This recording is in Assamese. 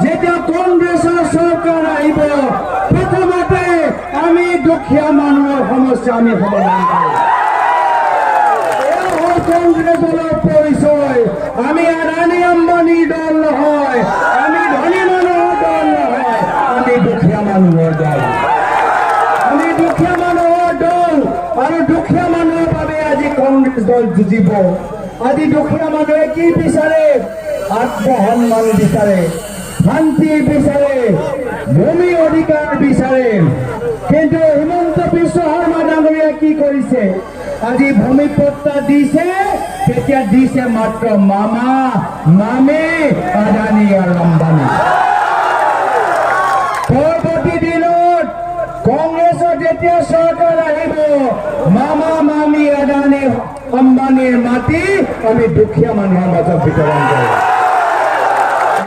যেতিয়া কংগ্ৰেছৰ চৰকাৰ আহিব প্ৰথমতে আমি দুখীয়া মানুহৰ সমস্যা আমি সমাধান কৰিম। কংগ্ৰেছৰ পৰিচয় আমি আদানী আম্বানীৰ দল নহয়, আমি ধনী মানুহৰ দল নহয়, আমি দুখীয়া মানুহৰ দল। আমি দুখীয়া মানুহৰ দল আৰু দুখীয়া মানুহৰ বাবে আজি কংগ্ৰেছ দল যুঁজিব। আজি দুখীয়া মানুহে কি বিচাৰে? আত্মসন্মান বিচাৰে, শান্তি বিচাৰে, ভূমি অধিকাৰ বিচাৰে। কিন্তু হিমন্ত বিশ্ব শৰ্মা ডাঙৰীয়াই কি কৰিছে? আজি ভূমিপট্টা দিছে, তেতিয়া দিছে মাত্ৰ মামা মামী আদানী আৰু আম্বানী। পৰৱৰ্তী দিনত কংগ্ৰেছৰ যেতিয়া চৰকাৰ আহিব মামা মামী আদানী আম্বানীৰ মাটি আমি দুখীয়া মানুহৰ মাজত বিতৰণ কৰিম।